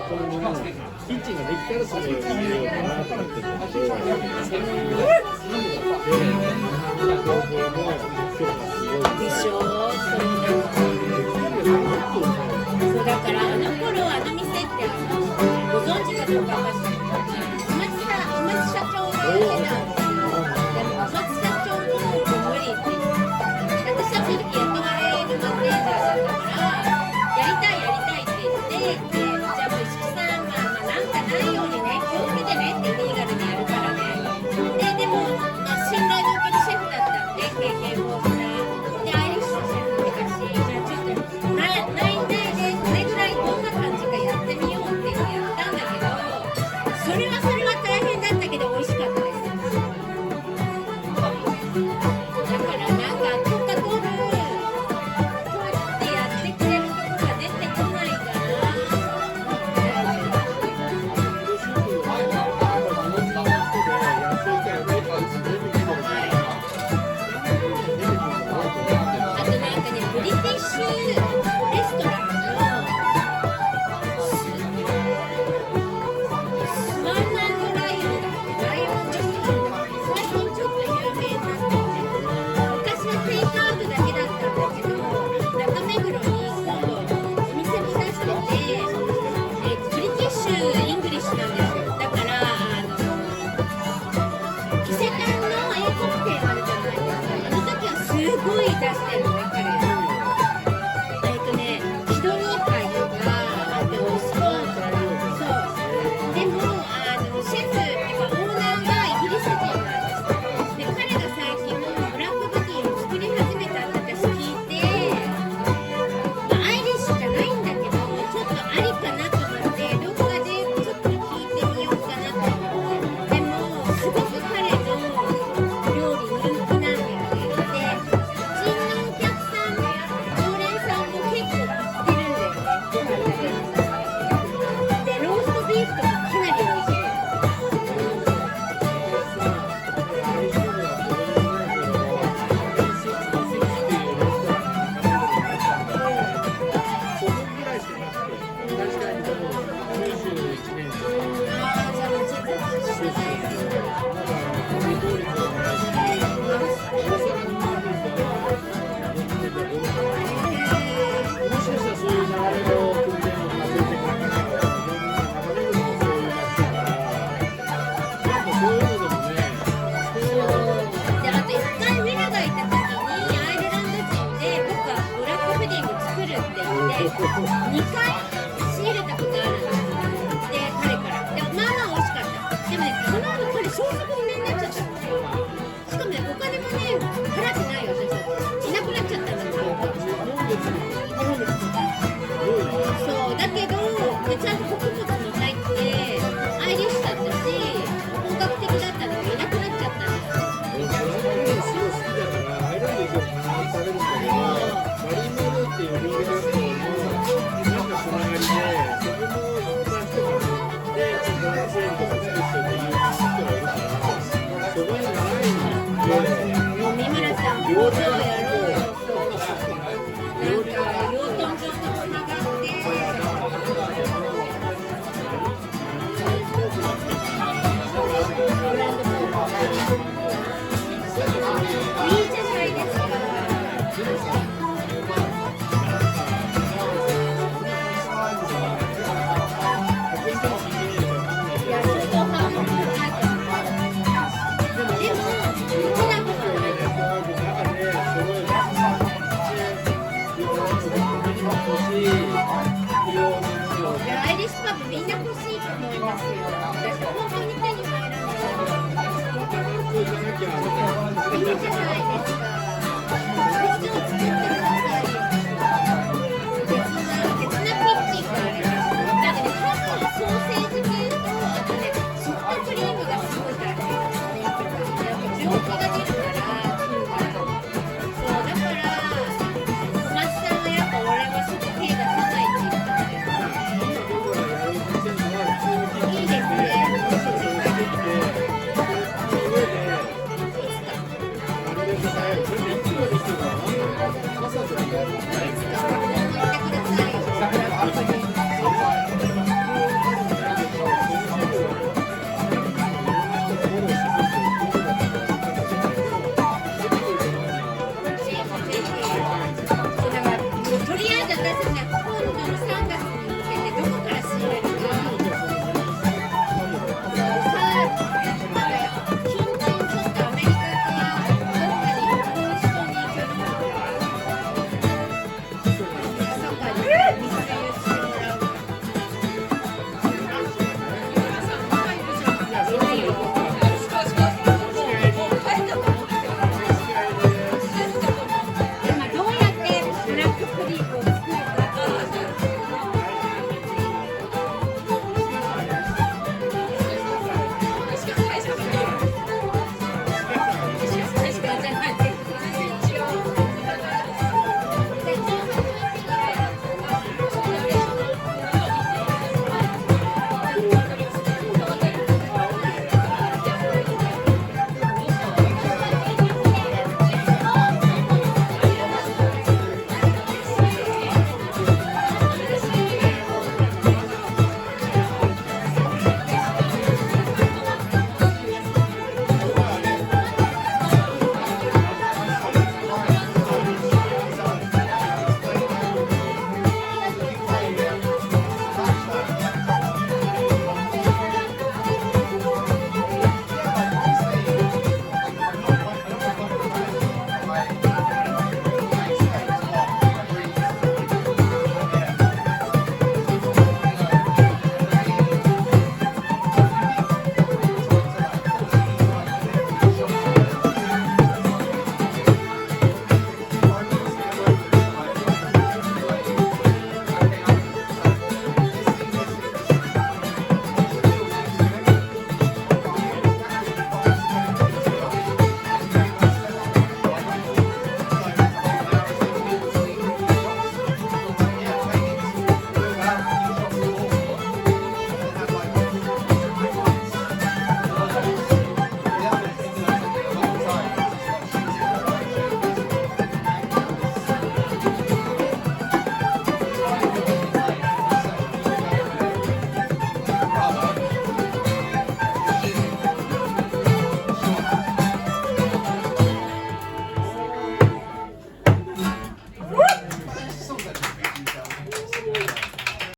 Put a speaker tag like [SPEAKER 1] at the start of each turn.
[SPEAKER 1] キッチンができたらそれを入れようかなと思ってて、
[SPEAKER 2] でしょ。そうだからあの頃あの店ってご存知かどうかわかんないけど、小松社長がやってたんですよ。でも小松社長も無理って言って、私はその時雇われるマネージャーだったからやりたいって言って、でじゃあもう石木さんがなんかないようにね気をつけてねってリーガルでやるからね。でも、信頼のおけるシェフだったんで経験豊富な。でアイリッシュシェフもいたし、じゃあちょっとないでこれぐらいどんな感じかやってみようっていうのをやったんだけど、それは大変だったけど美味しかったです。だからなんか許可取ってやってくれるとこが出てこないからあとなんかね、ブリティッシュレストランのスワン&ライオンだっけ、ライオンジョッキーだっけ、最近ちょっと有名になってて、昔はテイクアウトだけだったんだけど、中目黒に今度お店も出してて、ブリティッシュイングリッシュなんですよ。だから伊勢丹の英国店あるじゃないですか。あの時はすごい出してるの分かる。シドニーパイとか、あとスコーンとか、そう。でもシェフっていうかオーナーがイギリス人なんですよ。で彼が最近ブラックブティーを作り始めたって私聞いて、アイリッシュじゃないんだけど、ちょっとありかなと思って、どこかでちょっと聞いてみようかなと思って。でもすごく彼の料理人気なんだよね。で、うちのお客さん、常連さんも結構知ってるんだよね。で、ローストビーフとかかなり美味しい。で、あと一回ウィナがいた時にアイルランド人で僕はブラックプディング作るって言って2回仕入れたことあるんですよ。で、彼から。でもまあまあ美味しかった。でもね、その後彼消息不明になっちゃったんですよ。しかもね、お金もね、払ってないよ、私たち。いなくなっちゃったんだけど。そう、だけど、でちゃんと穀物も入って、アイリッシュだったし、本格的だったのがいなくなっちゃったんですよ。もう三村さん、工場やろうよ。なんか、養豚場とつながって。ブランドもいいじゃないですか。いや、ちょっとハーモニーないと思う。でも、きな粉はない。アイリッシュパブみんな欲しいと思いますよ。私本当に手に入らない。いいじゃないですか。